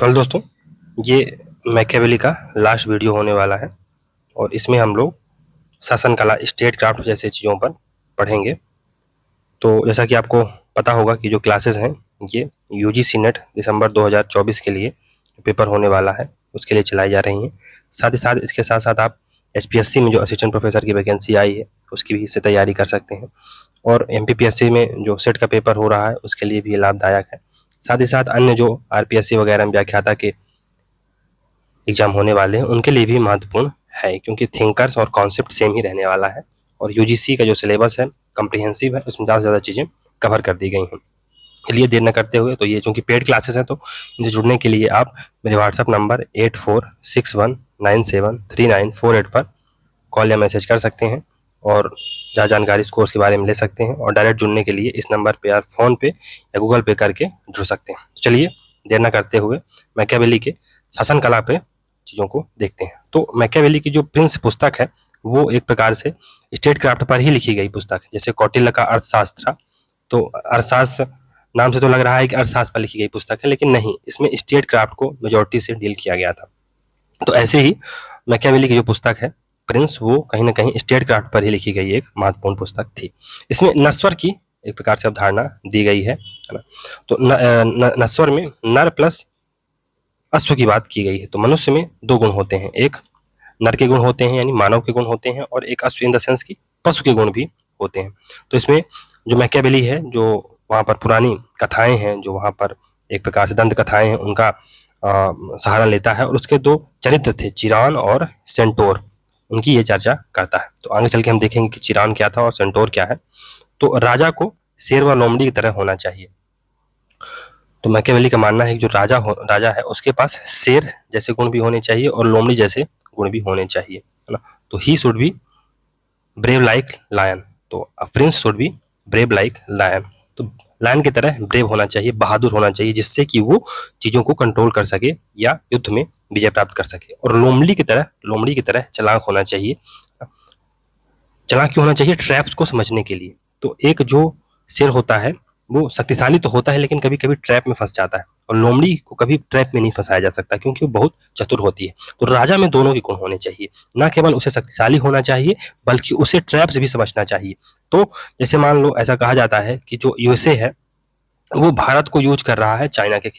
चलो दोस्तों, ये मैकियावेली का लास्ट वीडियो होने वाला है और इसमें हम लोग शासन कला, स्टेट क्राफ्ट जैसे चीज़ों पर पढ़ेंगे। तो जैसा कि आपको पता होगा कि जो क्लासेस हैं ये यूजीसी नेट दिसंबर 2024 के लिए पेपर होने वाला है, उसके लिए चलाई जा रही हैं। साथ ही साथ इसके साथ साथ आप एचपीएससी में जो असिस्टेंट प्रोफेसर की वैकेंसी आई है उसकी भी इससे तैयारी कर सकते हैं, और एमपीपीएससी में जो सेट का पेपर हो रहा है उसके लिए भी लाभदायक है। साथ ही साथ अन्य जो आरपीएससी वगैरह में व्याख्याता के एग्जाम होने वाले हैं उनके लिए भी महत्वपूर्ण है, क्योंकि थिंकर्स और कॉन्सेप्ट सेम ही रहने वाला है और यूजीसी का जो सिलेबस है कम्प्रिहेंसिव है, उसमें ज़्यादा से ज़्यादा चीज़ें कवर कर दी गई हैं। इसलिए देर न करते हुए, तो ये चूंकि पेड क्लासेस हैं तो इनसे जुड़ने के लिए आप मेरे व्हाट्सअप नंबर 8461973948 पर कॉल या मैसेज कर सकते हैं और ज़्यादा जानकारी इस कोर्स के बारे में ले सकते हैं, और डायरेक्ट जुड़ने के लिए इस नंबर पे या फ़ोन पे या गूगल पे करके जुड़ सकते हैं। तो चलिए देर न करते हुए मैकियावेली के शासन कला पे चीज़ों को देखते हैं। तो मैकियावेली की जो प्रिंस पुस्तक है वो एक प्रकार से स्टेट क्राफ्ट पर ही लिखी गई पुस्तक है। जैसे कौटिल्य का अर्थशास्त्र, तो अर्थशास्त्र नाम से तो लग रहा है कि अर्थशास्त्र पर लिखी गई पुस्तक है, लेकिन नहीं, इसमें स्टेट क्राफ्ट को मेजोरिटी से डील किया गया था। तो ऐसे ही मैकियावेली की जो पुस्तक है प्रिंस, वो कहीं ना कहीं स्टेट क्राफ्ट पर ही लिखी गई एक महत्वपूर्ण पुस्तक थी। इसमें नश्वर की एक प्रकार से अवधारणा दी गई है ना। तो नश्वर में नर प्लस अश्व की बात की गई है। तो मनुष्य में दो गुण होते हैं, एक नर के गुण होते हैं यानी मानव के गुण होते हैं, और एक अश्व इन द सेंस की पशु के गुण भी होते हैं। तो इसमें जो मैकियावेली है, जो वहाँ पर पुरानी कथाएं हैं, जो वहाँ पर एक प्रकार से दंत कथाएं हैं, उनका सहारा लेता है और उसके दो चरित्र थे, चिरान और सेंटोर, उनकी ये चर्चा करता है। तो आगे चल के हम देखेंगे कि चिरान क्या था और सेंटोर क्या है। तो राजा को शेर व लोमड़ी की तरह होना चाहिए। तो मैकियावेली का मानना है कि जो राजा है उसके पास शेर जैसे गुण भी होने चाहिए और लोमड़ी जैसे गुण भी होने चाहिए, है ना। तो he should be brave like lion, तो a prince should be brave like lion. तो लायन की तरह ब्रेव होना चाहिए, बहादुर होना चाहिए, जिससे कि वो चीज़ों को कंट्रोल कर सके या युद्ध में विजय प्राप्त कर सके। और लोमड़ी की तरह चालाक होना चाहिए। चालाक क्यों होना चाहिए? ट्रैप्स को समझने के लिए। तो एक जो शेर होता है वो शक्तिशाली तो होता है, लेकिन कभी कभी ट्रैप में फंस जाता है, और लोमड़ी को कभी ट्रैप में नहीं फंसाया जा सकता क्योंकि वो बहुत चतुर होती है। तो राजा में दोनों के गुण होने चाहिए, ना केवल उसे शक्तिशाली होना चाहिए बल्कि उसे ट्रैप्स भी समझना चाहिए। तो जैसे मान लो ऐसा कहा जाता है कि जो यूएसए है वो भारत को यूज कर रहा है चाइना के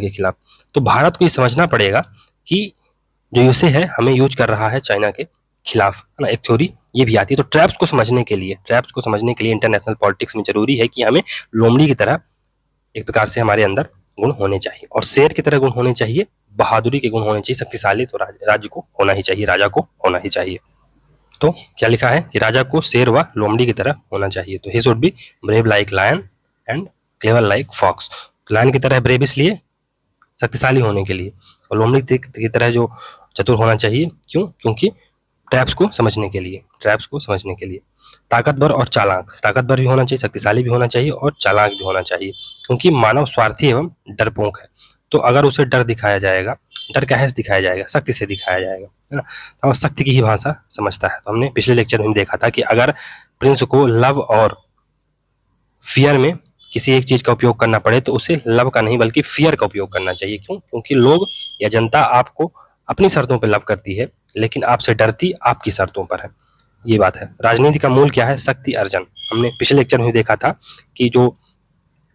खिलाफ। तो भारत को ये समझना पड़ेगा कि जो यूएसए है हमें यूज कर रहा है चाइना के खिलाफ, है ना। एक थ्योरी ये भी आती है। तो ट्रैप्स को समझने के लिए इंटरनेशनल पॉलिटिक्स में जरूरी है कि हमें लोमड़ी की तरह एक प्रकार से हमारे अंदर गुण होने चाहिए, और शेर की तरह गुण होने चाहिए, बहादुरी के गुण होने चाहिए, शक्तिशाली तो राज्य को होना ही चाहिए, राजा को होना ही चाहिए। तो क्या लिखा है कि राजा को शेर व लोमड़ी की तरह होना चाहिए। तो he should be brave like lion and clever like fox. Lion की तरह ब्रेव इसलिए शक्तिशाली होने के लिए, और लोमड़ी की तरह जो चतुर होना चाहिए, क्यों? क्योंकि ट्रैप्स को समझने के लिए। ताकतवर और चालाक, ताकतवर भी होना चाहिए, शक्तिशाली भी होना चाहिए और चालाक भी होना चाहिए, क्योंकि मानव स्वार्थी एवं डरपोक है। तो अगर उसे डर दिखाया जाएगा, डर कैसे दिखाया जाएगा? शक्ति से दिखाया जाएगा, है ना। तो शक्ति की ही भाषा समझता है। तो हमने पिछले लेक्चर में देखा था कि अगर प्रिंस को लव और फियर में किसी एक चीज का उपयोग करना पड़े तो उसे लव का नहीं बल्कि फियर का उपयोग करना चाहिए। क्यों? क्योंकि लोग या जनता आपको अपनी शर्तों पर लव करती है, लेकिन आपसे डरती आपकी शर्तों पर है। ये बात है। राजनीति का मूल क्या है? शक्ति अर्जन। हमने पिछले लेक्चर में देखा था कि जो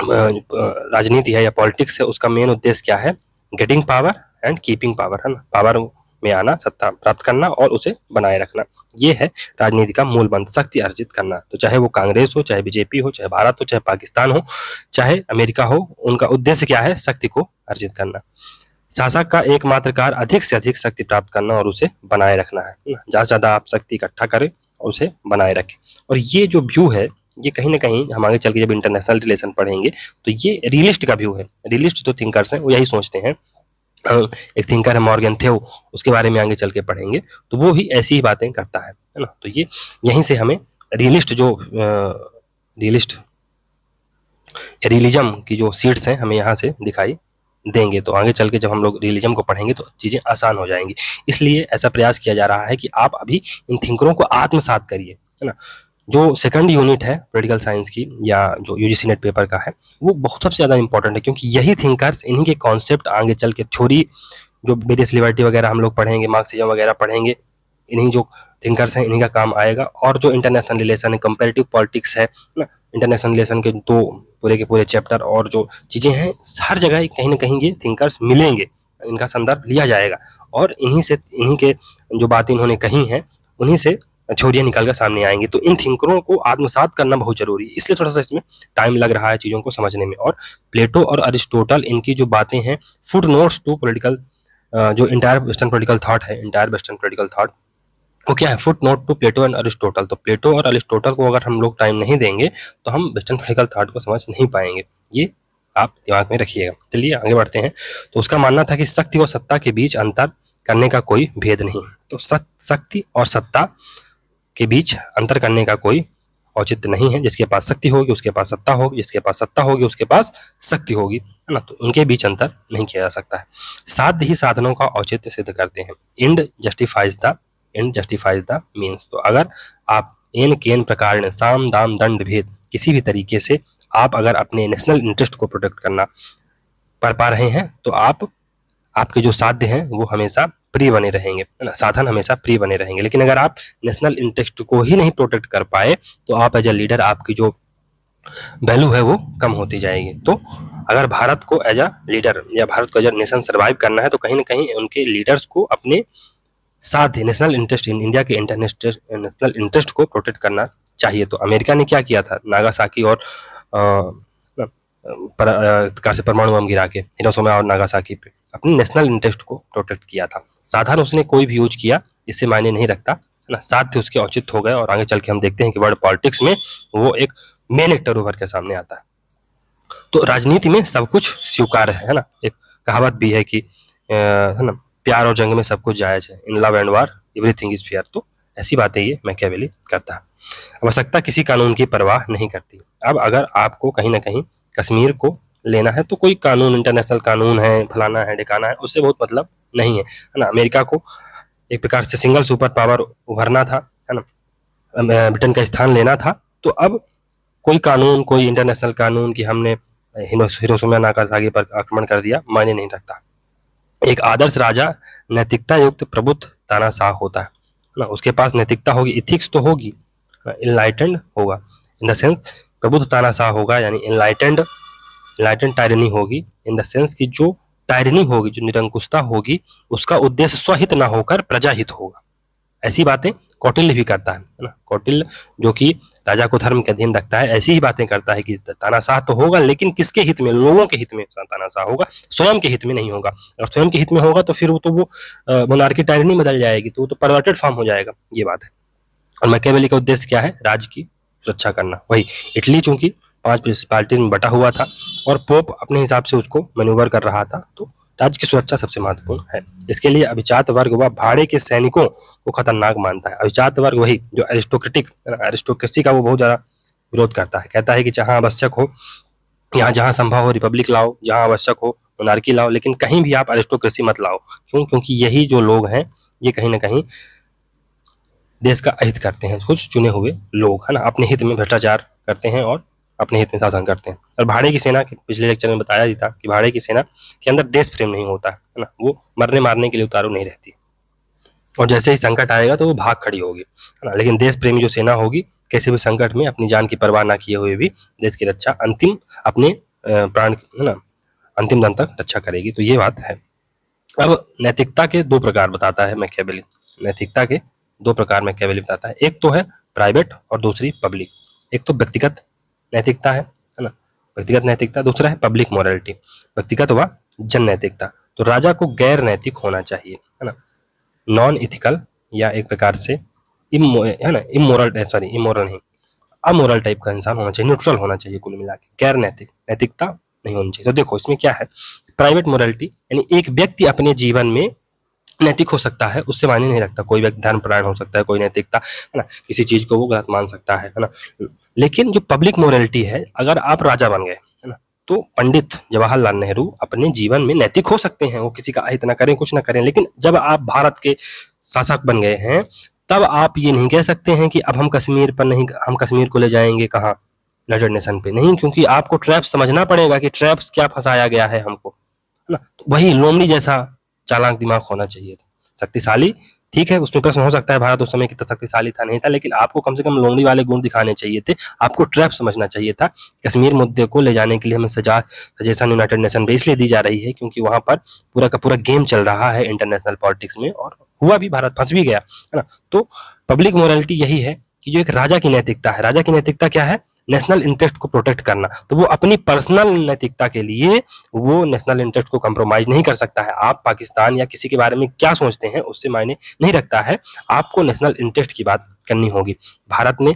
राजनीति है या पॉलिटिक्स है उसका मेन उद्देश्य क्या है? Getting power and keeping power, है ना। पावर में आना, सत्ता प्राप्त करना और उसे बनाए रखना, ये है राजनीति का मूल मंत्र, शक्ति अर्जित करना। तो चाहे वो कांग्रेस हो, चाहे बीजेपी हो, चाहे भारत हो, चाहे पाकिस्तान हो, चाहे अमेरिका हो, उनका उद्देश्य क्या है? शक्ति को अर्जित करना। शासक का एकमात्र कार्य अधिक से अधिक शक्ति प्राप्त करना और उसे बनाए रखना है। ज्यादा से ज्यादा आप शक्ति इकट्ठा करें और उसे बनाए रखें। और ये जो व्यू है ये कहीं ना कहीं हम आगे चल के जब इंटरनेशनल रिलेशन पढ़ेंगे तो ये रियलिस्ट का व्यू है। रियलिस्ट जो थिंकर्स हैं वो यही सोचते हैं। एक थिंकर है मॉर्गन थेओ, उसके बारे में आगे चल के पढ़ेंगे, तो वो भी ऐसी ही बातें करता है ना। तो ये यहीं से हमें रियलिज्म की जो सीड्स हैं हमें यहाँ से दिखाई देंगे। तो आगे चल के जब हम लोग रियलिज्म को पढ़ेंगे तो चीज़ें आसान हो जाएंगी। इसलिए ऐसा प्रयास किया जा रहा है कि आप अभी इन थिंकरों को आत्मसात करिए, है ना। जो सेकंड यूनिट है पॉलिटिकल साइंस की या जो यूजीसी नेट पेपर का है, वो बहुत सबसे ज़्यादा इंपॉर्टेंट है, क्योंकि यही थिंकर्स, इन्हीं के कॉन्सेप्ट आगे चल के थ्योरी, जो वेरियस लिबर्टी वगैरह हम लोग पढ़ेंगे, मार्क्सिज्म वगैरह पढ़ेंगे, इन्हीं जो थिंकर्स हैं इन्हीं का काम आएगा। और जो इंटरनेशनल रिलेशन है, कंपेरेटिव पॉलिटिक्स है ना, इंटरनेशनल रिलेशन के दो पूरे के पूरे चैप्टर और जो चीज़ें हैं, हर जगह कहीं ना कहीं ये थिंकर्स मिलेंगे, इनका संदर्भ लिया जाएगा और इन्हीं के जो बातें इन्होंने कही हैं उन्हीं से थ्योरियाँ निकल कर सामने आएंगी। तो इन थिंकरों को आत्मसात करना बहुत जरूरी है, इसलिए थोड़ा सा इसमें टाइम लग रहा है चीज़ों को समझने में। और प्लेटो और अरिस्टोटल, इनकी जो बातें हैं, फुट नोट्स टू पॉलिटिकल, जो इंटायर वेस्टर्न पॉलिटिकल थॉट है, इंटायर वेस्टर्न पॉलिटिकल थॉट, वो क्या है, footnote to Plato and Aristotle. तो प्लेटो और अरिस्टोटल को अगर हम लोग टाइम नहीं देंगे तो हम वेस्टर्न पॉलिटिकल थॉट को समझ नहीं पाएंगे, ये आप दिमाग में रखिएगा। चलिए आगे बढ़ते हैं। तो उसका मानना था कि शक्ति व सत्ता के बीच अंतर करने का कोई भेद नहीं। तो शक्ति और सत्ता के बीच अंतर करने का कोई औचित्य नहीं है। जिसके पास शक्ति होगी उसके पास सत्ता होगी, जिसके पास सत्ता होगी उसके पास शक्ति होगी, है ना। तो उनके बीच अंतर नहीं किया जा सकता है। साध्य ही साधनों का औचित्य सिद्ध करते हैं। And justifies the means. तो अगर आप एन केन प्रकार साम दाम दंड भेद किसी भी तरीके से आप अगर अपने नेशनल इंटरेस्ट को प्रोटेक्ट करना कर पा रहे हैं तो आपके जो साध्य हैं वो हमेशा प्रिय बने रहेंगे, है ना, साधन हमेशा प्रिय बने रहेंगे। लेकिन अगर आप नेशनल इंटरेस्ट को ही नहीं प्रोटेक्ट कर पाए तो आप एज ए लीडर, आपकी जो वैल्यू है वो कम होती जाएगी। तो अगर भारत को एज अ लीडर या भारत को एज अ नेशन सर्वाइव करना है तो कहीं ना कहीं उनके लीडर्स को अपने साथ ही नेशनल इंटरेस्ट, इन इंडिया के नेशनल इंटरेस्ट को प्रोटेक्ट करना चाहिए। तो अमेरिका ने क्या किया था, नागासाकी और प्रकार से परमाणु बम गिरा के हिरोशिमा और नागासाकी पे अपने नेशनल इंटरेस्ट को प्रोटेक्ट किया था। साधन उसने कोई भी यूज किया, इससे मायने नहीं रखता, है ना, साध्य उसके औचित हो गए। और आगे चल के हम देखते हैं कि वर्ल्ड पॉलिटिक्स में वो एक मेन एक्टर उभर के सामने आता है। तो राजनीति में सब कुछ स्वीकार्य है ना। एक कहावत भी है कि है ना, प्यार और जंग में सब कुछ जायज है, in love and war everything is fair. तो ऐसी बातें ये मैकियावेली करता है। आवश्यकता किसी कानून की परवाह नहीं करती। अब अगर आपको कहीं ना कहीं कश्मीर को लेना है तो कोई कानून, इंटरनेशनल कानून है, फलाना है, ढिकाना है, उससे बहुत मतलब नहीं है ना। अमेरिका को एक प्रकार से सिंगल सुपर पावर उभरना था, है ना, ब्रिटेन का स्थान लेना था। तो अब कोई कानून, कोई इंटरनेशनल कानून कि हमने हिरोशिमा नागासाकी पर आक्रमण कर दिया, मायने नहीं रखता। एक आदर्श राजा नैतिकता युक्त प्रबुद्ध तानाशाह होता है ना, उसके पास नैतिकता होगी, इथिक्स तो होगी, इनलाइटेंड होगा, इन द सेंस प्रबुद्ध तानाशाह होगा, यानी इनलाइटेंड टायरनी होगी, इन द सेंस की जो टायरनी होगी, जो निरंकुशता होगी, उसका उद्देश्य स्वहित ना होकर प्रजाहित होगा। ऐसी बातें कौटिल्य भी करता है ना। कौटिल्य जो कि राजा को धर्म के अधीन रखता है, ऐसी ही बातें करता है कि तानाशाह तो होगा लेकिन किसके हित में, लोगों के हित में तानाशाह होगा, स्वयं के हित में नहीं होगा। और स्वयं के हित में होगा तो फिर वो मोनार्की टायरनी बदल जाएगी, तो वो तो परवर्टेड फॉर्म हो जाएगा, ये बात है। और मैकियावेली का उद्देश्य क्या है, राज्य की सुरक्षा करना। वही इटली चूंकि 5 म्युनिसिपैलिटीज में बटा हुआ था और पोप अपने हिसाब से उसको मैन्यूवर कर रहा था, तो राज्य की सुरक्षा सबसे महत्वपूर्ण है। इसके लिए अभिजात वर्ग व भाड़े के सैनिकों को खतरनाक मानता है। अभिजात वर्ग वही जो एरिस्टोक्रेसी का वो बहुत ज्यादा विरोध करता है, कहता है कि जहां आवश्यक हो, यहाँ जहां संभव हो रिपब्लिक लाओ, जहां आवश्यक हो मोनार्की लाओ, लेकिन कहीं भी आप एरिस्टोक्रेसी मत लाओ। क्यों? क्योंकि यही जो लोग हैं ये कहीं ना कहीं देश का अहित करते हैं, कुछ चुने हुए लोग, है ना, अपने हित में भ्रष्टाचार करते हैं और अपने हित में शासन करते हैं। और भाड़े की सेना के पिछले लेक्चर में बताया ही था कि भाड़े की सेना के अंदर देश प्रेम नहीं होता है ना, वो मरने मारने के लिए उतारू नहीं रहती, और जैसे ही संकट आएगा तो वो भाग खड़ी होगी, है ना। लेकिन देश प्रेमी जो सेना होगी कैसे भी संकट में अपनी जान की परवाह ना किए हुए भी देश की रक्षा अंतिम अपने प्राण, है ना, अंतिम दम तक रक्षा करेगी। तो ये बात है। अब नैतिकता के 2 प्रकार बताता है मैकियावेली। नैतिकता के 2 प्रकार मैकियावेली बताता है, एक तो है प्राइवेट और दूसरी पब्लिक। एक तो व्यक्तिगत नैतिकता है ना, व्यक्तिगत नैतिकता, दूसरा है पब्लिक मोरालिटी, व्यक्तिगत व जन नैतिकता। तो राजा को गैर नैतिक होना चाहिए, है ना, नॉन इथिकल या एक प्रकार से है ना, इमोरल नहीं, अमोरल टाइप का इंसान होना चाहिए, न्यूट्रल होना चाहिए, कुल मिला के गैर नैतिक, नैतिकता नहीं होनी चाहिए। तो देखो इसमें क्या है, प्राइवेट मोरालिटी यानी एक व्यक्ति अपने जीवन में नैतिक हो सकता है, उससे मायने नहीं रखता, कोई व्यक्ति धर्मपरायण हो सकता है, कोई नैतिकता, है ना, किसी चीज को वो गलत मान सकता है ना। लेकिन जो पब्लिक मोरालिटी है, अगर आप राजा बन गए, है ना, तो पंडित जवाहरलाल नेहरू अपने जीवन में नैतिक हो सकते हैं, वो किसी का अहित ना करें, कुछ ना करें, लेकिन जब आप भारत के शासक बन गए हैं तब आप ये नहीं कह सकते हैं कि अब हम कश्मीर पर नहीं, हम कश्मीर को ले जाएंगे कहाँ, यूनाइटेड नेशन पे नहीं, क्योंकि आपको ट्रैप्स समझना पड़ेगा कि ट्रैप्स क्या फंसाया गया है हमको, है ना। तो वही लोमड़ी जैसा चालाक दिमाग होना चाहिए था। शक्तिशाली, ठीक है, उसमें प्रश्न हो सकता है भारत उस समय कितना शक्तिशाली था नहीं था, लेकिन आपको कम से कम लोमड़ी वाले गुण दिखाने चाहिए थे। आपको ट्रैप समझना चाहिए था। कश्मीर मुद्दे को ले जाने के लिए हमें सजेशन यूनाइटेड नेशन पे इसलिए दी जा रही है क्योंकि वहां पर पूरा का पूरा गेम चल रहा है इंटरनेशनल पॉलिटिक्स में, और हुआ भी, भारत फंस भी गया, है ना। तो पब्लिक मोरालिटी यही है कि जो एक राजा की नैतिकता है, राजा की नैतिकता क्या है, नेशनल इंटरेस्ट को प्रोटेक्ट करना। तो वो अपनी पर्सनल नैतिकता के लिए वो नेशनल इंटरेस्ट को कंप्रोमाइज नहीं कर सकता है। आप पाकिस्तान या किसी के बारे में क्या सोचते हैं उससे मायने नहीं रखता है, आपको नेशनल इंटरेस्ट की बात करनी होगी। भारत ने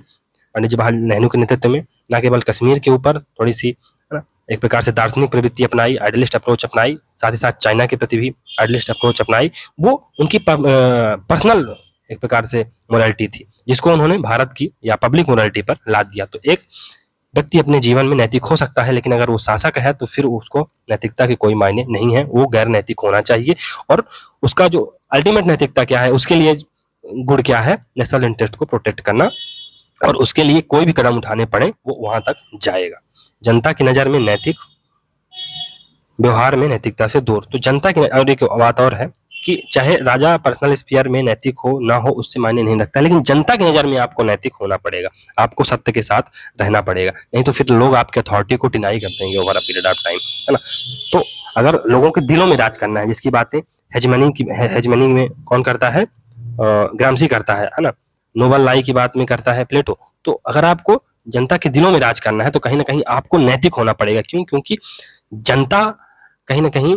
पंडित जवाहरलाल नेहरू के नेतृत्व में न केवल कश्मीर के ऊपर थोड़ी सी, है ना, एक प्रकार से दार्शनिक प्रवृत्ति अपनाई, आइडियलिस्ट अप्रोच अपनाई, साथ ही साथ चाइना के प्रति भी आइडियलिस्ट अप्रोच अपनाई। वो उनकी पर्सनल एक प्रकार से मोरालिटी थी जिसको उन्होंने भारत की या पब्लिक मोरालिटी पर लाद दिया। तो एक व्यक्ति अपने जीवन में नैतिक हो सकता है, लेकिन अगर वो शासक है तो फिर उसको नैतिकता के कोई मायने नहीं है, वो गैर नैतिक होना चाहिए। और उसका जो अल्टीमेट नैतिकता क्या है, उसके लिए गुण क्या है, नेशनल इंटरेस्ट को प्रोटेक्ट करना, और उसके लिए कोई भी कदम उठाने पड़े वो वहां तक जाएगा। जनता की नजर में नैतिक, व्यवहार में नैतिकता से दूर। तो जनता की, और एक बात और है कि चाहे राजा पर्सनल स्फीयर में नैतिक हो ना हो उससे मायने नहीं रखता, लेकिन जनता की नजर में आपको नैतिक होना पड़ेगा, आपको सत्य के साथ रहना पड़ेगा, नहीं तो फिर लोग आपके अथॉरिटी को डिनाई कर देंगे over a period of time, है ना। तो अगर लोगों के दिलों में राज करना है, जिसकी बातें हेजमनी में कौन करता है, ग्रामसी करता है ना, नोबल लाई की बात में करता है प्लेटो। तो अगर आपको जनता के दिलों में राज करना है तो कहीं ना कहीं आपको नैतिक होना पड़ेगा। क्यों? क्योंकि जनता कहीं ना कहीं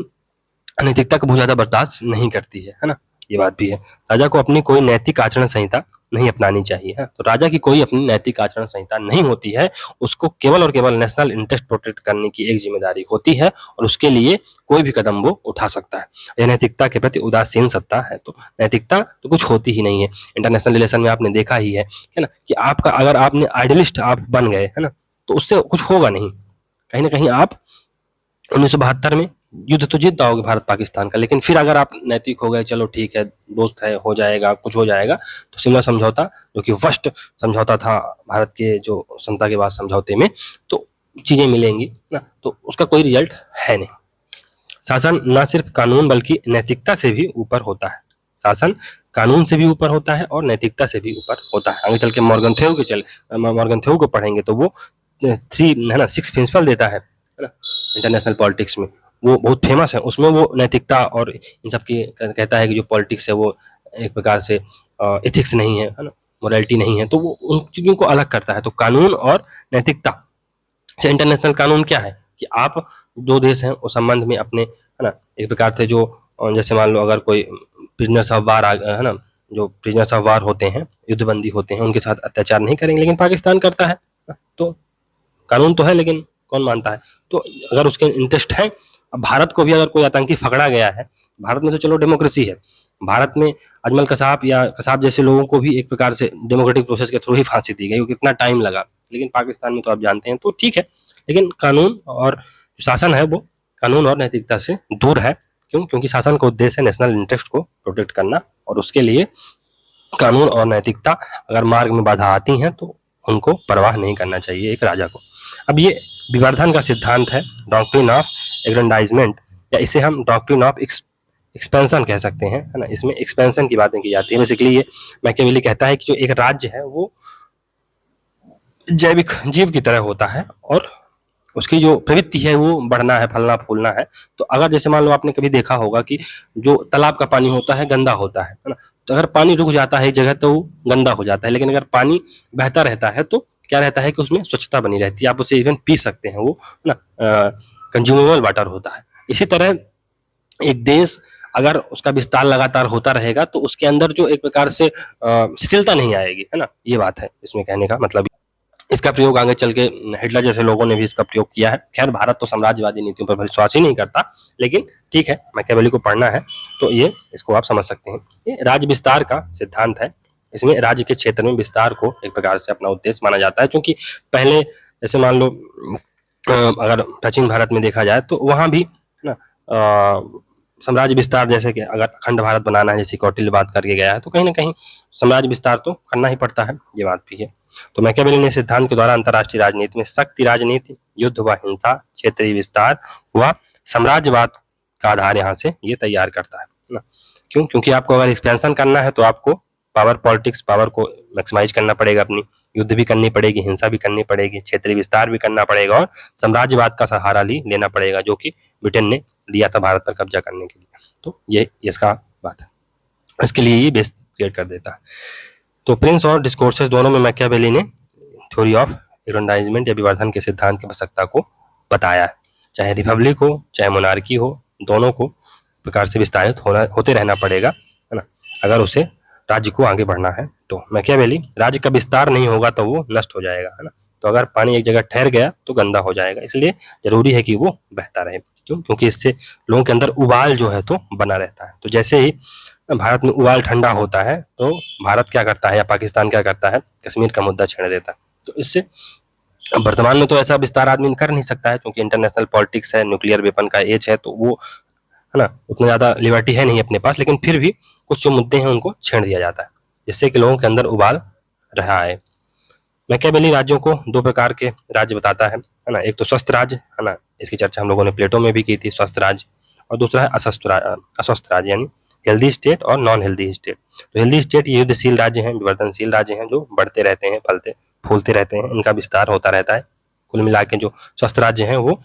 अनैतिकता को बहुत ज्यादा बर्दाश्त नहीं करती है ना, ये बात भी है। राजा को अपनी कोई नैतिक आचरण संहिता नहीं अपनानी चाहिए है। तो राजा की कोई अपनी नैतिक आचरण संहिता नहीं होती है, उसको केवल और केवल नेशनल इंटरेस्ट प्रोटेक्ट करने की एक जिम्मेदारी होती है, और उसके लिए कोई भी कदम वो उठा सकता है। यह नैतिकता के प्रति उदासीन सत्ता है। तो नैतिकता तो कुछ होती ही नहीं है। इंटरनेशनल रिलेशन में आपने देखा ही है ना, कि आपका अगर आपने आइडियलिस्ट आप बन गए है ना, तो उससे कुछ होगा नहीं। कहीं ना कहीं आप 1972 में युद्ध तो जीत जाओगे भारत पाकिस्तान का, लेकिन फिर अगर आप नैतिक हो गए, चलो ठीक है दोस्त है, हो जाएगा, कुछ हो जाएगा, तो शिमला समझौता जो कि वर्स्ट समझौता था भारत के जो समता के बाद समझौते में, तो चीजें मिलेंगी ना, तो उसका कोई रिजल्ट है नहीं। शासन न सिर्फ कानून बल्कि नैतिकता से भी ऊपर होता है। शासन कानून से भी ऊपर होता है और नैतिकता से भी ऊपर होता है। आगे चल के मॉर्गन थ्योरी को पढ़ेंगे तो वो 3 है ना 6 प्रिंसिपल देता है ना इंटरनेशनल पॉलिटिक्स में, वो बहुत फेमस है। उसमें वो नैतिकता और इन सब की कहता है कि जो पॉलिटिक्स है वो एक प्रकार से एथिक्स नहीं है ना, मोरालिटी नहीं है, तो वो उन चीजों को अलग करता है। तो कानून और नैतिकता से इंटरनेशनल कानून क्या है कि आप दो देश हैं उस संबंध में अपने, है ना, एक प्रकार से जो जैसे मान लो अगर कोई प्रिजनर्स ऑफ वार है ना, जो प्रिजनर्स ऑफ वार होते हैं, युद्धबंदी होते हैं, उनके साथ अत्याचार नहीं करेंगे, लेकिन पाकिस्तान करता है। तो कानून तो है लेकिन कौन मानता है। तो अगर उसके इंटरेस्ट है, अब भारत को भी अगर कोई आतंकी पकड़ा गया है, भारत में तो चलो डेमोक्रेसी है, भारत में अजमल कसाब या कसाब जैसे लोगों को भी एक प्रकार से डेमोक्रेटिक प्रोसेस के थ्रू ही फांसी दी गई, कितना टाइम लगा, लेकिन पाकिस्तान में तो आप जानते हैं। तो ठीक है, लेकिन कानून और शासन है वो कानून और नैतिकता से दूर है। क्यों? क्योंकि शासन का उद्देश्य है नेशनल इंटरेस्ट को प्रोटेक्ट करना, और उसके लिए कानून और नैतिकता अगर मार्ग में बाधा आती हैं तो उनको परवाह नहीं करना चाहिए एक राजा को। अब ये विवर्धन का सिद्धांत है, डॉक्ट्रिन ऑफ एग्रेंडाइजमेंट, या इसे हम डॉक्ट्रिन ऑफ एक्सपेंशन कह सकते हैं, है ना। इसमें एक्सपेंशन की बातें की जाती है। बेसिकली ये मैकियावेली कहता है कि जो एक राज्य है वो जैविक जीव की तरह होता है, और उसकी जो प्रवृत्ति है वो बढ़ना है, फलना फूलना है। तो अगर जैसे मान लो आपने कभी देखा होगा कि जो तालाब का पानी होता है गंदा होता है ना, तो अगर पानी रुक जाता है एक जगह तो वो गंदा हो जाता है, लेकिन अगर पानी बहता रहता है तो क्या रहता है कि उसमें स्वच्छता बनी रहती है, आप उसे इवन पी सकते हैं, वो है ना, कंज्यूमेबल वाटर होता है। इसी तरह एक देश अगर उसका विस्तार लगातार होता रहेगा तो उसके अंदर जो एक प्रकार से शिथिलता नहीं आएगी, है ना, ये बात है इसमें कहने का मतलब। इसका प्रयोग आगे चल के हिटलर जैसे लोगों ने भी इसका प्रयोग किया है। खैर भारत तो साम्राज्यवादी नीतियों पर विश्वास ही नहीं करता, लेकिन ठीक है, मैकियावेली को पढ़ना है तो ये इसको आप समझ सकते हैं। ये राज्य विस्तार का सिद्धांत है। इसमें राज्य के क्षेत्र में विस्तार को एक प्रकार से अपना उद्देश्य माना जाता है, क्योंकि पहले जैसे मान लो अगर प्राचीन भारत में देखा जाए तो वहां भी ना साम्राज्य विस्तार, जैसे कि अगर अखंड भारत बनाना है, जैसे कौटिल्य बात करके गया है, तो कहीं ना कहीं साम्राज्य विस्तार तो करना ही पड़ता है, ये बात भी है। तो मैकियावेली ने सिद्धांत के द्वारा अंतर्राष्ट्रीय राजनीति में शक्ति राजनीति, युद्ध व हिंसा, क्षेत्रीय विस्तार व साम्राज्यवाद का आधार यहाँ से ये तैयार करता है ना। क्यों? क्योंकि आपको अगर एक्सपेंशन करना है तो आपको पावर पॉलिटिक्स, पावर को मैक्सिमाइज करना पड़ेगा, अपनी युद्ध भी करनी पड़ेगी, हिंसा भी करनी पड़ेगी, क्षेत्रीय विस्तार भी करना पड़ेगा और साम्राज्यवाद का सहारा लेना पड़ेगा, जो कि ब्रिटेन ने लिया था भारत पर कब्जा करने के लिए। तो ये इसका बात है, इसके लिए ये बेस क्रिएट कर देता है। तो प्रिंस और डिस्कोर्सेस दोनों में मैकियावेली ने थ्योरी ऑफ एग्रेंडाइजमेंट या विवर्धन के सिद्धांत की आवश्यकता को बताया है। चाहे रिपब्लिक हो, चाहे मोनार्की हो, दोनों को प्रकार से विस्तारित होते रहना पड़ेगा, है ना, अगर उसे राज्य को आगे बढ़ना है। तो मैकियावेली, राज्य का विस्तार नहीं होगा तो वो नष्ट हो जाएगा, है ना। तो अगर पानी एक जगह ठहर गया तो गंदा हो जाएगा, इसलिए जरूरी है कि वो बहता रहे। क्यों? क्योंकि इससे लोगों के अंदर उबाल जो है तो बना रहता है। तो जैसे ही भारत में उबाल ठंडा होता है तो भारत क्या करता है या पाकिस्तान क्या करता है, कश्मीर का मुद्दा छेड़ देता है। तो इससे वर्तमान में तो ऐसा विस्तार आदमी कर नहीं सकता है, क्योंकि इंटरनेशनल पॉलिटिक्स है, न्यूक्लियर वेपन का एज है, तो वो, है ना, उतना ज़्यादा लिबर्टी है नहीं अपने पास, लेकिन फिर भी कुछ जो मुद्दे हैं उनको छेड़ दिया जाता है, जिससे कि लोगों के अंदर उबाल रहा है। मैकियावेली राज्यों को दो प्रकार के राज्य बताता है ना। एक तो स्वस्थ राज्य, है ना, इसकी चर्चा हम लोगों ने प्लेटो में भी की थी, स्वस्थ राज्य, और दूसरा है अस्वस्थ राज्य, यानी हेल्दी स्टेट और नॉन हेल्दी स्टेट। तो हेल्दी स्टेट ये युद्धशील राज्य हैं, विवर्तनशील राज्य हैं, जो बढ़ते रहते हैं, फलते फूलते रहते हैं, इनका विस्तार होता रहता है। कुल मिला के जो स्वस्थ राज्य हैं वो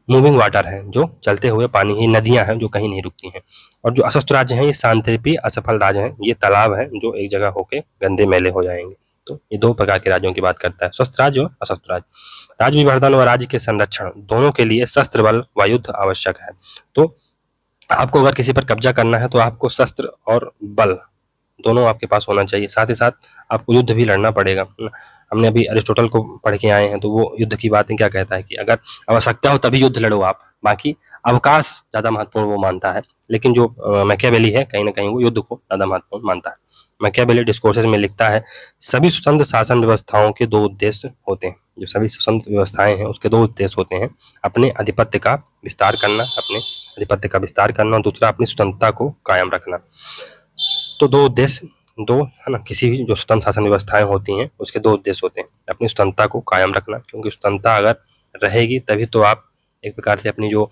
मूविंग वाटर है, जो चलते हुए पानी ही, नदियां हैं जो कहीं नहीं रुकती हैं। और जो अस्वस्थ राज्य हैं, ये शांतिरूपी असफल राज्य हैं, ये तालाब हैं जो एक जगह होके गंदे मैले हो जाएंगे। तो ये दो प्रकार के राज्यों की बात करता है, स्वस्थ राज्य और अस्वस्थ राज्य। राज्य विवर्धन व राज्य के संरक्षण दोनों के लिए शस्त्र बल व युद्ध आवश्यक है। तो आपको अगर किसी पर कब्जा करना है तो आपको शस्त्र और बल दोनों आपके पास होना चाहिए, साथ ही साथ आपको युद्ध भी लड़ना पड़ेगा। हमने अभी अरिस्टोटल को पढ़ के आए हैं, तो वो युद्ध की बातें क्या कहता है कि अगर आवश्यकता हो तभी युद्ध लड़ो आप, बाकी अवकाश ज्यादा महत्वपूर्ण वो मानता है। लेकिन जो मैकियावेली है, कहीं ना कहीं वो युद्ध को ज्यादा महत्वपूर्ण मानता है। मैकियावेली डिस्कोर्सेस में लिखता है, सभी स्वतंत्र शासन व्यवस्थाओं के दो उद्देश्य होते हैं। जो सभी स्वतंत्र व्यवस्थाएं हैं उसके दो उद्देश्य होते हैं, अपने आधिपत्य का विस्तार करना, और दूसरा अपनी स्वतंत्रता को कायम रखना। तो दो उद्देश्य, दो, है ना, किसी भी जो स्वतंत्र शासन व्यवस्थाएं होती हैं उसके दो उद्देश्य होते हैं, अपनी स्वतंत्रता को कायम रखना, क्योंकि स्वतंत्रता अगर रहेगी तभी तो आप एक प्रकार से अपनी जो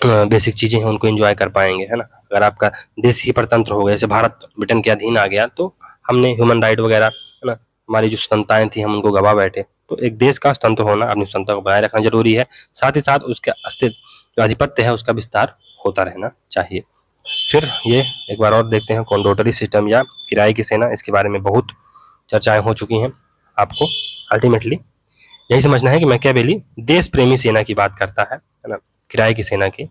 बेसिक चीजें हैं उनको एंजॉय कर पाएंगे, है ना। अगर आपका देश ही परतंत्र हो गया, जैसे भारत ब्रिटेन के अधीन आ गया, तो हमने ह्यूमन राइट वगैरह, है ना, हमारी जो स्वतंत्रताएं थी हम उनको गवा बैठे। तो एक देश का स्वतंत्र होना, अपनी स्वतंत्रता को बनाए रखना जरूरी है, साथ ही साथ उसके अस्तित्व, जो आधिपत्य है उसका विस्तार होता रहना चाहिए। फिर ये एक बार और देखते हैं, कॉन्डोटरी सिस्टम या किराए की सेना, इसके बारे में बहुत चर्चाएं हो चुकी हैं। आपको अल्टीमेटली यही समझना है कि मैकियावेली देश प्रेमी सेना की बात करता है ना, किराए की सेना के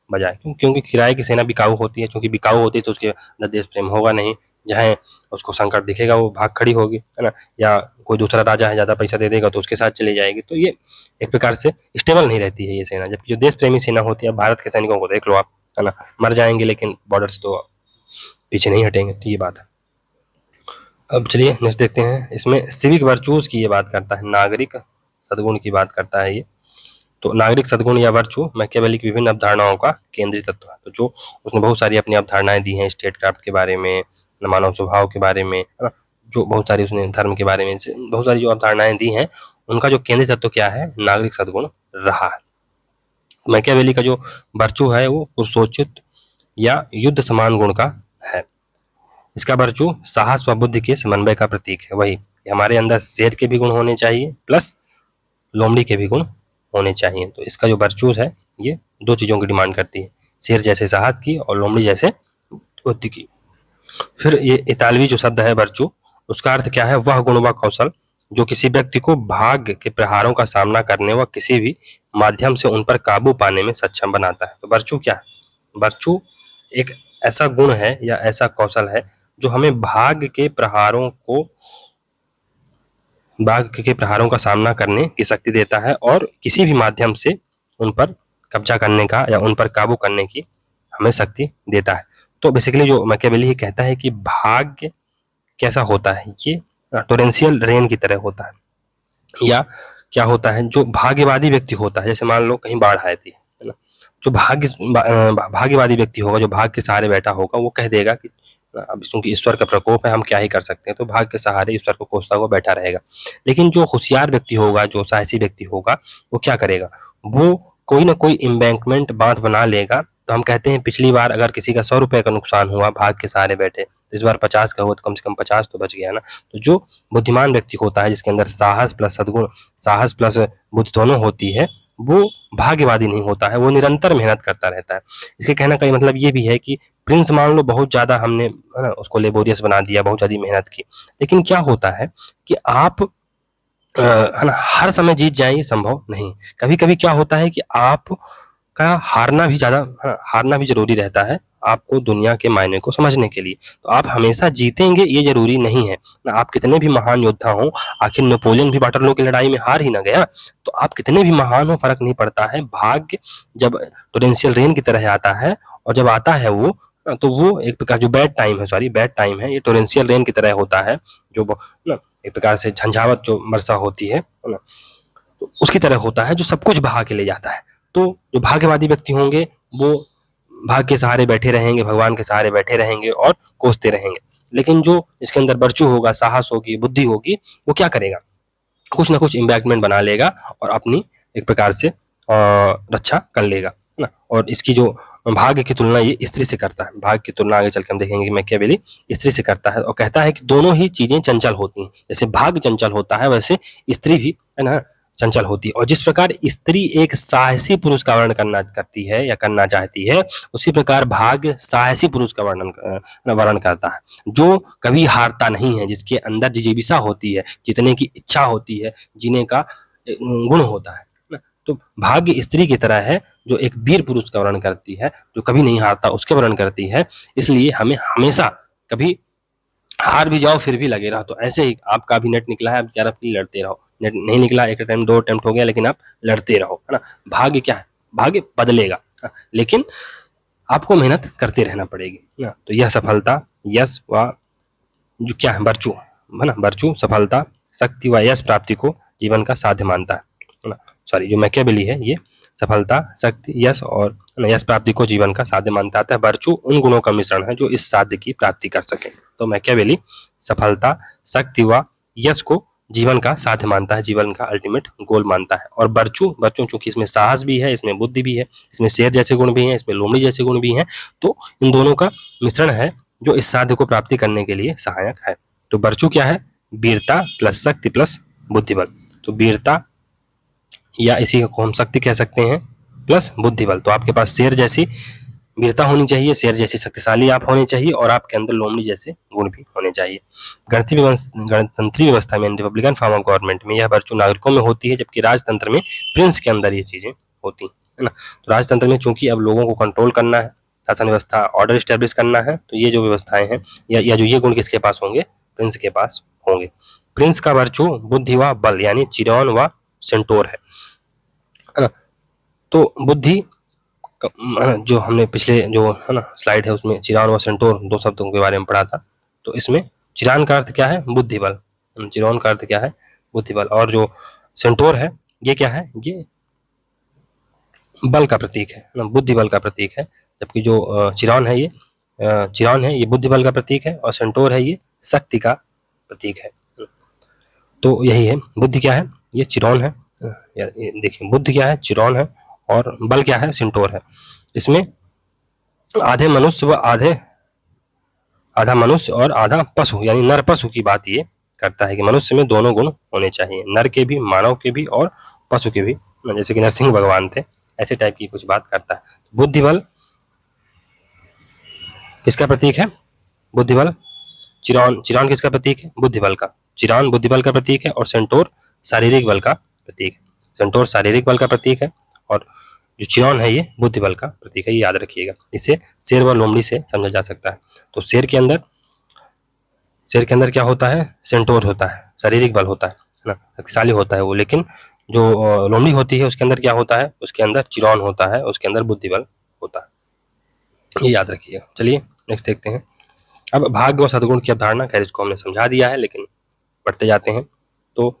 बजाय। क्योंकि किराए की सेना बिकाऊ होती है, क्योंकि बिकाऊ होती है तो उसके अंदर देश प्रेम होगा नहीं, जहाँ उसको संकट दिखेगा वो भाग खड़ी होगी, है ना, या कोई दूसरा राजा है ज़्यादा पैसा दे देगा तो उसके साथ चली जाएगी। तो ये एक प्रकार से स्टेबल नहीं रहती है ये सेना। जबकि जो देश प्रेमी सेना होती है, भारत के सैनिकों को देख लो आप, है ना, मर जाएंगे लेकिन बॉर्डर से तो पीछे नहीं हटेंगे। तो ये बात है। अब चलिए नेक्स्ट देखते हैं, इसमें सिविक वर्चूज की ये बात करता है, नागरिक सद्गुण की बात करता है ये। तो नागरिक सद्गुण या वर्चू मैकियावेली की विभिन्न अवधारणाओं का केंद्रीय तत्व है। तो जो उसने बहुत सारी अपनी अवधारणाएं दी हैं, स्टेट क्राफ्ट के बारे में, मानव स्वभाव के बारे में, जो बहुत सारी उसने धर्म के बारे में, बहुत सारी जो अवधारणाएं दी हैं, उनका जो केंद्रीय तत्व क्या है, नागरिक सद्गुण रहा है। मैकियावेली का जो वर्चू है वो पुरुषोचित या युद्ध समान गुण का है। इसका वर्चू साहस व बुद्धि के समन्वय का प्रतीक है। वही हमारे अंदर शेर के भी गुण होने चाहिए प्लस लोमड़ी के भी गुण होने चाहिए। तो इसका जो वर्चूज है ये दो चीजों की डिमांड करती है, शेर जैसे साहस की और लोमड़ी जैसे बुद्धि की। फिर ये इतालवी जो शब्द है वर्चू, उसका अर्थ क्या है, वह गुण व कौशल जो किसी व्यक्ति को भाग्य के प्रहारों का सामना करने व किसी भी माध्यम से उन पर काबू पाने में सक्षम बनाता है। तो वर्चू क्या है, वर्चू एक ऐसा गुण है या ऐसा कौशल है जो हमें भाग्य के प्रहारों का सामना करने की शक्ति देता है और किसी भी माध्यम से उन पर कब्जा करने का या उन पर काबू करने की हमें शक्ति देता है। तो बेसिकली जो मैकियावेली कहता है कि भाग्य कैसा होता है, ये टोरेंशियल रेन की तरह होता है, या क्या होता है, जो भाग्यवादी व्यक्ति होता है, जैसे मान लो कहीं बाढ़ आई थी, है ना, जो भाग्यवादी व्यक्ति होगा, जो भाग्य के सहारे बैठा होगा, वो कह देगा कि अब क्योंकि ईश्वर का प्रकोप है, हम क्या ही कर सकते हैं, तो भाग्य के सहारे ईश्वर को कोसता हुआ बैठा रहेगा। लेकिन जो होशियार व्यक्ति होगा, जो साहसी व्यक्ति होगा, वो क्या करेगा, वो कोई ना कोई एम्बैंकमेंट बांध बना लेगा। तो हम कहते हैं पिछली बार अगर किसी का 100 रुपए का नुकसान हुआ भाग्य के सहारे बैठे, तो इस बार 50 का हुआ, तो कम से कम 50 तो बच गया ना। तो जो बुद्धिमान व्यक्ति होता है, जिसके अंदर साहस प्लस सद्गुण, साहस प्लस बुद्धि दोनों होती है, वो भाग्यवादी नहीं होता है, वो निरंतर मेहनत करता रहता है। इसके कहने का मतलब ये भी है कि प्रिंस मान लो बहुत ज्यादा हमने, है ना, उसको लेबोरियस बना दिया, बहुत ज्यादा मेहनत की, लेकिन क्या होता है कि आप है ना हर समय जीत जाएं, ये संभव नहीं। कभी कभी क्या होता है कि आप का हारना भी ज्यादा, हारना भी जरूरी रहता है आपको दुनिया के मायने को समझने के लिए। तो आप हमेशा जीतेंगे ये जरूरी नहीं है ना। आप कितने भी महान योद्धा हो, आखिर नेपोलियन भी वाटरलू की लड़ाई में हार ही ना गया। तो आप कितने भी महान हो, फर्क नहीं पड़ता है। भाग्य जब टोरेंशियल रेन की तरह आता है, और जब आता है वो, तो वो एक प्रकार जो बैड टाइम है, सॉरी बैड टाइम है, ये टोरेंशियल रेन की तरह होता है, जो ना एक प्रकार से झंझावत जो वर्षा होती है ना, तो उसकी तरह होता है, जो सब कुछ बहा के ले जाता है। तो जो भाग्यवादी व्यक्ति होंगे, वो भाग्य के सहारे बैठे रहेंगे, भगवान के सहारे बैठे रहेंगे और कोसते रहेंगे। लेकिन जो इसके अंदर वर्चू होगा, साहस होगी, बुद्धि होगी, वो क्या करेगा, कुछ ना कुछ इम्बैंकमेंट बना लेगा और अपनी एक प्रकार से रक्षा कर लेगा, है ना। और इसकी जो भाग्य की तुलना ये स्त्री से करता है, भाग्य की तुलना आगे चल के हम देखेंगे कि मैकियावेली स्त्री से करता है, और कहता है कि दोनों ही चीजें चंचल होती हैं। जैसे भाग्य चंचल होता है, वैसे स्त्री भी, है ना, चंचल होती है। और जिस प्रकार स्त्री एक साहसी पुरुष का वर्णन करना करती है या करना चाहती है, उसी प्रकार भाग्य साहसी पुरुष का वर्णन करता है, जो कभी हारता नहीं है, जिसके अंदर जिजीविषा होती है, जीतने की इच्छा होती है, जीने का गुण होता है ना। तो भाग्य स्त्री की तरह है, जो एक वीर पुरुष का वर्णन करती है, जो कभी नहीं हारता, उसके वर्णन करती है। इसलिए हमें हमेशा, कभी हार भी जाओ फिर भी लगे रहो। तो ऐसे ही आपका भी नेट निकला है, आप 11 अपनी लड़ते रहो। नेट नहीं निकला, एक अटेम्प्ट 2 अटेम्प्ट हो गया, लेकिन आप लड़ते रहो, है ना। भाग्य क्या है, भाग्य बदलेगा, लेकिन आपको मेहनत करते रहना पड़ेगी ना। तो यह सफलता, यश व जो क्या है, वर्चू, है ना, वर्चू, सफलता, शक्ति व यश प्राप्ति को जीवन का साध्य मानता है ना। सॉरी, जो मैकियावेली है, ये सफलता, शक्ति, यश और यश प्राप्ति को जीवन का साध्य मानता है। वर्चू उन गुणों का मिश्रण है जो इस साध्य की प्राप्ति कर सके। तो मैकियावेली सफलता, शक्ति व यश को जीवन का साध्य मानता है, जीवन का अल्टीमेट गोल मानता है। और वर्चू, वर्चू चूंकि इसमें साहस भी है, इसमें बुद्धि भी है, इसमें शेर जैसे गुण भी हैं, इसमें लोमड़ी जैसे गुण भी हैं, तो इन दोनों का मिश्रण है जो इस साध्य को प्राप्ति करने के लिए सहायक है। तो वर्चू क्या है, वीरता प्लस शक्ति प्लस बुद्धिबल। तो वीरता, या इसी को हम शक्ति कह सकते हैं, प्लस बुद्धिबल। तो आपके पास शेर जैसी वीरता होनी चाहिए, शेर जैसी शक्तिशाली आप होने चाहिए, और आपके अंदर लोमड़ी जैसे गुण भी होने चाहिए। गणतंत्री व्यवस्था में, रिपब्लिकन फॉर्म ऑफ गवर्नमेंट में, यह वर्चू नागरिकों में होती है, जबकि राजतंत्र में प्रिंस के अंदर ये चीजें होती है ना। तो राजतंत्र में चूंकि अब लोगों को कंट्रोल करना है, शासन व्यवस्था, ऑर्डर स्टैब्लिश करना है, तो ये जो व्यवस्थाएं हैं, या जो ये गुण किसके पास होंगे, प्रिंस के पास होंगे। प्रिंस का वर्चू बुद्धि व बल, यानी चिरौन व सेंटोर है ना। तो बुद्धि, जो हमने पिछले जो है ना स्लाइड है, उसमें चिरान व सेंटोर 2 शब्दों के बारे में पढ़ा था। तो इसमें चिरान का अर्थ क्या है, बुद्धि बल, चिरौन का अर्थ क्या है, बुद्धि बल, और जो सेंटोर है, ये क्या है, ये बल का प्रतीक है ना, बुद्धि बल का प्रतीक है। जबकि जो चिरौन है, ये बुद्धि बल का प्रतीक है, और सेंटोर है, ये शक्ति का प्रतीक है। तो यही है, बुद्धि क्या है, ये चिरौन है, देखिए बुद्धि क्या है, चिरौन है, और बल क्या है, सेंटोर है। इसमें आधे मनुष्य व आधा मनुष्य और आधा पशु, यानी नर पशु की बात ये करता है कि मनुष्य में दोनों गुण होने चाहिए, नर के भी, मानव के भी और पशु के भी, जैसे कि नरसिंह भगवान थे, ऐसे टाइप की कुछ बात करता है। बुद्धि बल किसका प्रतीक है, बुद्धि बल, चिरौन, चिरौन किसका प्रतीक है, बुद्धि बल का, चिरौन बुद्धि बल का प्रतीक है, और सेंटोर शारीरिक बल का प्रतीक है, सेंटोर शारीरिक बल का प्रतीक है, और जो चिरौन है ये बुद्धि बल का प्रतीक है, ये याद रखिएगा। इसे शेर व लोमड़ी से समझा जा सकता है। तो शेर के अंदर क्या होता है, सेंटोर होता है, शारीरिक बल होता है ना, शक्तिशाली होता है वो। लेकिन जो लोमड़ी होती है, उसके अंदर क्या होता है, उसके अंदर चिरौन होता है, उसके अंदर बुद्धि बल होता है, ये याद रखिएगा। चलिए नेक्स्ट देखते हैं। अब भाग्य व सद्गुण की अवधारणा, खैर इसको हमने समझा दिया है, लेकिन पढ़ते जाते हैं। तो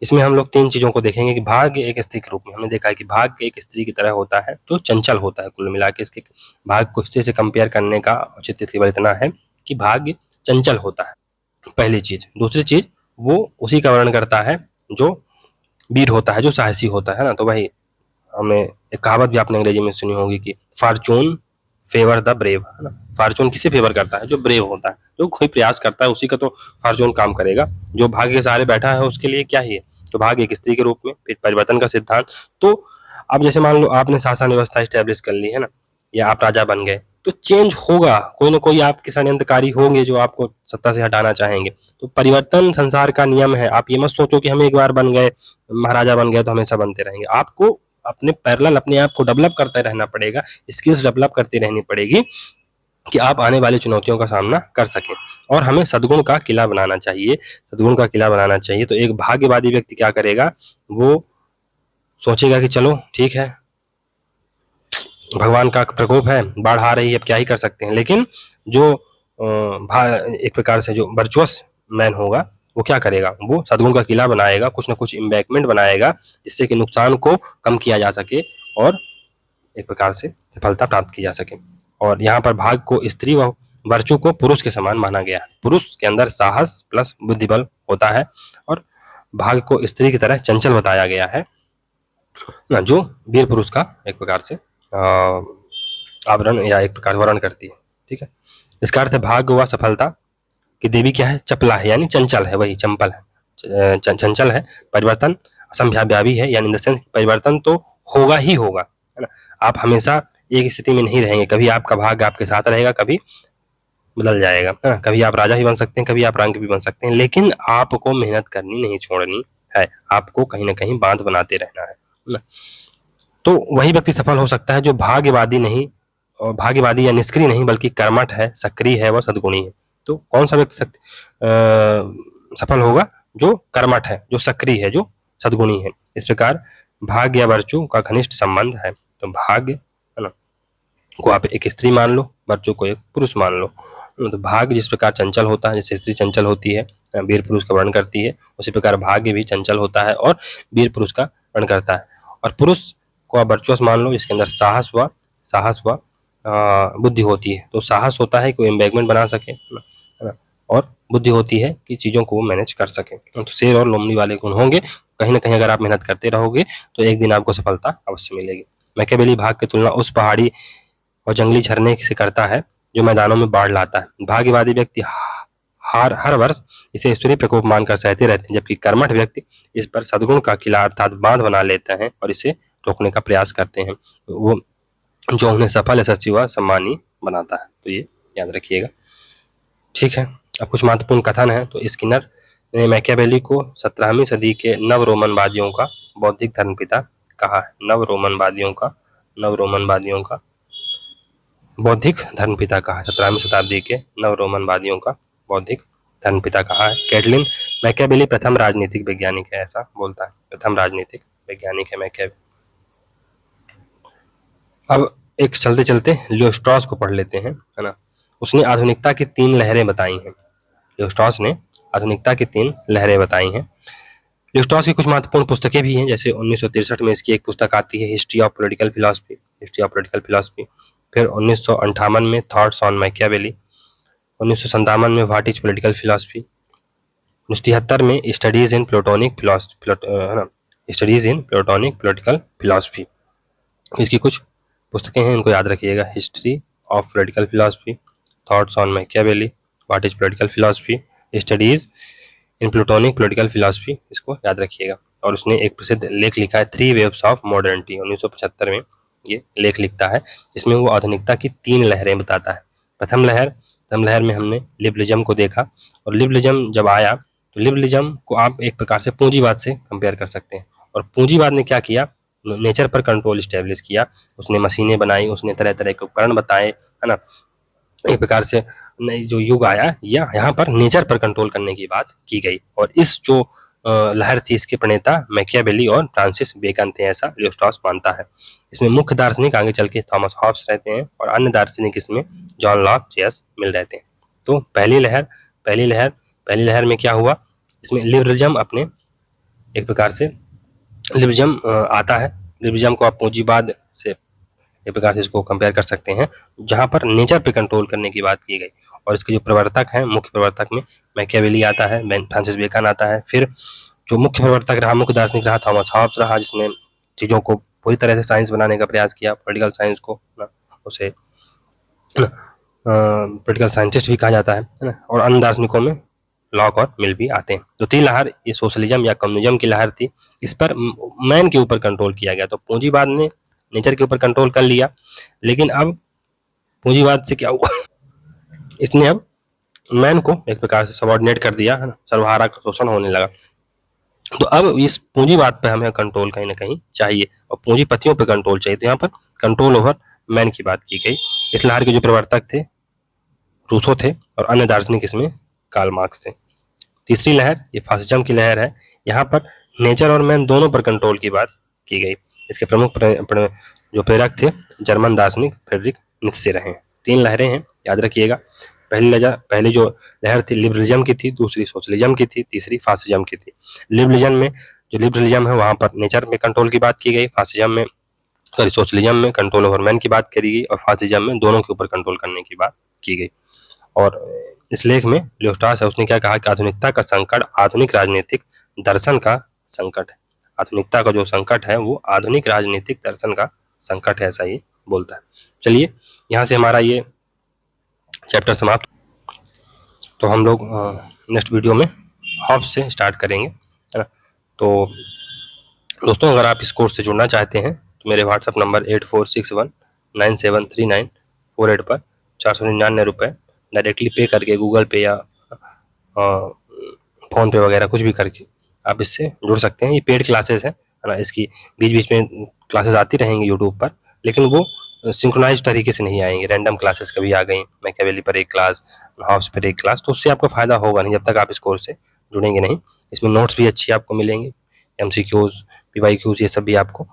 इसमें हम लोग 3 चीज़ों को देखेंगे कि भाग्य एक स्त्री के रूप में हमने देखा है कि भाग्य एक स्त्री की तरह होता है जो चंचल होता है। कुल मिला के इसके भाग्य को स्त्री से कंपेयर करने का औचित्य केवल इतना है कि भाग्य चंचल होता है, पहली चीज़। दूसरी चीज़, वो उसी का वर्णन करता है जो वीर होता है, जो साहसी होता है ना। तो वही हमें एक कहावत भी आपने अंग्रेजी में सुनी होगी कि फॉर्चून फेवर द ब्रेव, है ना। फॉर्चून किसे फेवर करता है? जो ब्रेव होता है, जो कोई प्रयास करता है उसी का तो फॉर्चून काम करेगा। जो भाग्य के सहारे बैठा है उसके लिए क्या ही है। तो भाग्य एक स्त्री के रूप में, फिर परिवर्तन का सिद्धांत। तो अब जैसे मान लो आपने शासन व्यवस्था स्टैब्लिश कर ली है ना, या आप राजा बन गए, तो चेंज होगा, कोई ना कोई आपके षड्यंत्रकारी होंगे जो आपको सत्ता से हटाना चाहेंगे। तो परिवर्तन संसार का नियम है। आप ये मत सोचो कि हम एक बार बन गए, महाराजा बन गए तो हमेशा बनते रहेंगे। आपको अपने पैरेलल अपने आप को डेवलप करते रहना पड़ेगा, स्किल्स डेवलप करती रहनी पड़ेगी कि आप आने वाली चुनौतियों का सामना कर सकें। और हमें सद्गुण का किला बनाना चाहिए, सद्गुण का किला बनाना चाहिए। तो एक भाग्यवादी व्यक्ति क्या करेगा, वो सोचेगा कि चलो ठीक है, भगवान का प्रकोप है, बाढ़ आ रही है, अब क्या ही कर सकते हैं। लेकिन जो एक प्रकार से जो वर्चुअस मैन होगा, वो क्या करेगा, वो सद्गुण का किला बनाएगा, कुछ ना कुछ इम्बैकमेंट बनाएगा जिससे कि नुकसान को कम किया जा सके और एक प्रकार से सफलता प्राप्त की जा सके। और यहाँ पर भाग को स्त्री व वर्चू को पुरुष के समान माना गया है। पुरुष के अंदर साहस प्लस बुद्धिबल होता है और भाग को स्त्री की तरह चंचल बताया गया है ना, जो वीर पुरुष का एक प्रकार से आवरण या एक प्रकार वर्णन करती है। ठीक है, इसका अर्थ है भाग्य व सफलता की देवी क्या है, चपला है, यानी चंचल है, वही चंपल है, चंचल है। परिवर्तन असंभाव्यावी है, यानी इन द सेंस परिवर्तन तो होगा ही होगा, है ना। आप हमेशा एक स्थिति में नहीं रहेंगे, कभी आपका भाग्य आपके साथ रहेगा, कभी बदल जाएगा, है ना। कभी आप राजा भी बन सकते हैं, कभी आप रंक भी बन सकते हैं, लेकिन आपको मेहनत करनी नहीं छोड़नी है, आपको कहीं ना कहीं बांध बनाते रहना है ना। तो वही व्यक्ति सफल हो सकता है जो भाग्यवादी नहीं, और भाग्यवादी या निष्क्रिय नहीं, बल्कि कर्मठ है, सक्रिय है, वह सद्गुणी है। तो कौन सा व्यक्ति सफल होगा? जो कर्मठ है, जो सक्रिय है, जो सद्गुणी है। इस प्रकार भाग्य या वर्चू का घनिष्ठ संबंध है। तो भाग्य, है ना, को आप एक स्त्री मान लो, वर्चू को एक पुरुष मान लो। तो भाग्य जिस प्रकार चंचल होता है, जैसे स्त्री चंचल होती है, वीर पुरुष का वर्णन करती है, उसी प्रकार भाग्य भी चंचल होता है और वीर पुरुष का वर्णन करता है। और पुरुष को आप वर्चुअस मान लो, जिसके अंदर साहस व बुद्धि होती है। तो साहस होता है कि वो एम्बैगमेंट बना सके, है ना, और बुद्धि होती है कि चीज़ों को वो मैनेज कर सके। तो शेर और लोमड़ी वाले गुण होंगे। कहीं ना कहीं अगर आप मेहनत करते रहोगे तो एक दिन आपको सफलता अवश्य मिलेगी। मैकियावेली भाग्य की तुलना उस पहाड़ी और जंगली झरने से करता है जो मैदानों में बाढ़ लाता है। भाग्यवादी व्यक्ति हर वर्ष इसे ईश्वरीय प्रकोप मानकर सहते रहते हैं, जबकि कर्मठ व्यक्ति इस पर सद्गुण का किला अर्थात बांध बना लेते हैं और इसे रोकने का प्रयास करते हैं, वो जो उन्हें सफल, यशस्वी व सम्मानी बनाता है। तो ये याद रखिएगा। ठीक है, अब कुछ महत्वपूर्ण कथन है। तो स्किनर ने मैकियावेली को 17वीं सदी के नव रोमनवादियों का बौद्धिक धर्मपिता कहा है। नव रोमनवादियों का बौद्धिक धर्मपिता कहा है। 17वीं शताब्दी के नव रोमनवादियों का बौद्धिक धर्मपिता कहा है। कैटलिन मैकियावेली प्रथम राजनीतिक वैज्ञानिक है, ऐसा बोलता है। प्रथम राजनीतिक वैज्ञानिक है मैकियावेली। अब एक चलते चलते लियो स्ट्रॉस को पढ़ लेते हैं, है ना। उसने आधुनिकता की 3 लहरें बताई हैं। लियो स्ट्रॉस ने आधुनिकता की 3 लहरें बताई हैं। लियो स्ट्रॉस की कुछ महत्वपूर्ण पुस्तकें भी हैं, जैसे 1963 में इसकी एक पुस्तक आती है, हिस्ट्री ऑफ पॉलिटिकल फिलॉसफी। फिर 1958 में थॉट्स ऑन मैकियावेली। 1957 में व्हाट इज पॉलिटिकल फिलॉसफी। 1973 में studies in platonic political philosophy. इसकी कुछ पुस्तकें हैं, इनको याद रखिएगा। History of political philosophy, thoughts on Machiavelli, what is political philosophy, studies in platonic political philosophy, इसको याद रखिएगा। और उसने एक प्रसिद्ध लेख लिखा है, 3 वेव्स ऑफ मॉडर्निटी। 1975 में ये लेख लिखता है, जिसमें वो आधुनिकता की 3 लहरें बताता है। प्रथम लहर में हमने लिबरलिज्म को देखा, और लिबरलिज्म जब आया तो लिबरलिज्म को आप एक प्रकार से पूंजीवाद से कंपेयर कर सकते हैं। और पूंजीवाद ने क्या किया, नेचर पर कंट्रोल स्टैब्लिश किया। उसने मशीनें बनाई, उसने तरह तरह के उपकरण बताए, है ना। एक प्रकार से नई जो युग आया, या यहाँ पर नेचर पर कंट्रोल करने की बात की गई। और इस जो लहर थी, इसके प्रणेता मैकियावेली और फ्रांसिस बेकन थे, ऐसा लियो स्ट्रॉस मानता है। इसमें मुख्य दार्शनिक आगे चल के थॉमस हॉब्स रहते हैं, और अन्य दार्शनिक इसमें जॉन लॉक, जे.एस. मिल रहते हैं। तो पहली लहर में क्या हुआ, इसमें लिबरलिज्म अपने एक प्रकार से लिबरलिज्म आता है। लिबरलिज्म को आप पूंजीवाद से एक प्रकार से इसको कंपेयर कर सकते हैं, जहां पर नेचर पे कंट्रोल करने की बात की गई। और इसके जो प्रवर्तक हैं, मुख्य प्रवर्तक में मैकियावेली आता है, फ्रांसिस बेकन आता है। फिर जो मुख्य प्रवर्तक रहा, मुख्य दार्शनिक रहा, थॉमस हॉब्स रहा, जिसने चीज़ों को पूरी तरह से साइंस बनाने का प्रयास किया, पॉलिटिकल साइंस को ना, उसे पॉलिटिकल साइंटिस्ट भी कहा जाता है ना। और अन्य दार्शनिकों में लॉक और मिल भी आते हैं। जो तीन लहर, ये सोशलिज्म या कम्युनिज्म की लहर थी, इस पर मैन के ऊपर कंट्रोल किया गया। तो पूंजीवाद ने नेचर के ऊपर कंट्रोल कर लिया, लेकिन अब पूंजीवाद से क्या हुआ, इसने अब मैन को एक प्रकार से सबऑर्डिनेट कर दिया है ना, सर्वहारा का शोषण होने लगा। तो अब इस पूंजीवाद पे हमें कंट्रोल कहीं ना कहीं चाहिए, और पूंजीपतियों पे कंट्रोल चाहिए। तो यहाँ पर कंट्रोल ओवर मैन की बात की गई। इस लहर के जो प्रवर्तक थे रूसो थे, और अन्य दार्शनिक इसमें कार्ल मार्क्स थे। तीसरी लहर ये फासिज्म की लहर है। यहाँ पर नेचर और मैन दोनों पर कंट्रोल की बात की गई। इसके प्रमुख जो प्रेरक थे जर्मन दार्शनिक फ्रेडरिक नीत्शे रहे। तीन लहरें हैं, याद रखिएगा। पहली जो लहर थी लिबरलिज्म की थी, दूसरी सोशलिज्म की थी, तीसरी फासिज्म की थी। लिबरलिज्म में जो लिबरलिज्म है वहां पर नेचर में कंट्रोल की बात की गई, फासिज्म में सोशलिज्म में कंट्रोल ओवर मैन की बात करी गई, और फासिज्म में दोनों के ऊपर कंट्रोल करने की बात की गई। और इस लेख में लियोस्टास है, उसने क्या कहा कि आधुनिकता का संकट आधुनिक राजनीतिक दर्शन का संकट है। आधुनिकता का जो संकट है वो आधुनिक राजनीतिक दर्शन का संकट है, ऐसा ही बोलता है। चलिए यहाँ से हमारा ये चैप्टर समाप्त। तो हम लोग नेक्स्ट वीडियो में हॉब्स से स्टार्ट करेंगे, है ना। तो दोस्तों, अगर आप इस कोर्स से जुड़ना चाहते हैं तो मेरे व्हाट्सअप नंबर 8461973948 पर 499 रुपये डायरेक्टली पे करके, गूगल पे या फ़ोन पे वगैरह कुछ भी करके आप इससे जुड़ सकते हैं। ये पेड क्लासेस है ना। इसकी बीच बीच में क्लासेस आती रहेंगी यूट्यूब पर, लेकिन वो सिंक्रोनाइज तरीके से नहीं आएंगे। रैंडम क्लासेस कभी आ गई, मैकियावेली पर एक क्लास, हॉब्स पर एक क्लास, तो उससे आपको फ़ायदा होगा नहीं जब तक आप इस कोर्स से जुड़ेंगे नहीं। इसमें नोट्स भी अच्छी आपको मिलेंगे, MCQs, PYQs, ये सब भी आपको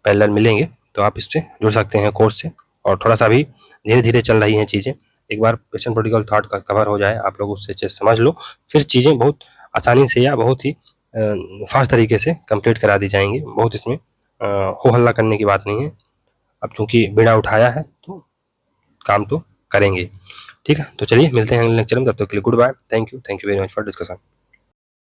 पैरेलल मिलेंगे। तो आप इससे जुड़ सकते हैं कोर्स से। और थोड़ा सा भी धीरे धीरे चल रही हैं चीज़ें। एक बार वेस्टर्न पॉलिटिकल थॉट का कवर हो जाए, आप लोग उससे अच्छे से समझ लो, फिर चीज़ें बहुत आसानी से या बहुत ही फास्ट तरीके से कंप्लीट करा दी जाएंगी। बहुत इसमें हो हल्ला करने की बात नहीं है। अब चूंकि बेड़ा उठाया है तो काम तो करेंगे। ठीक है, तो चलिए मिलते हैं अगले लेक्चर में। तब तक के लिए goodbye, thank you very much for discussion.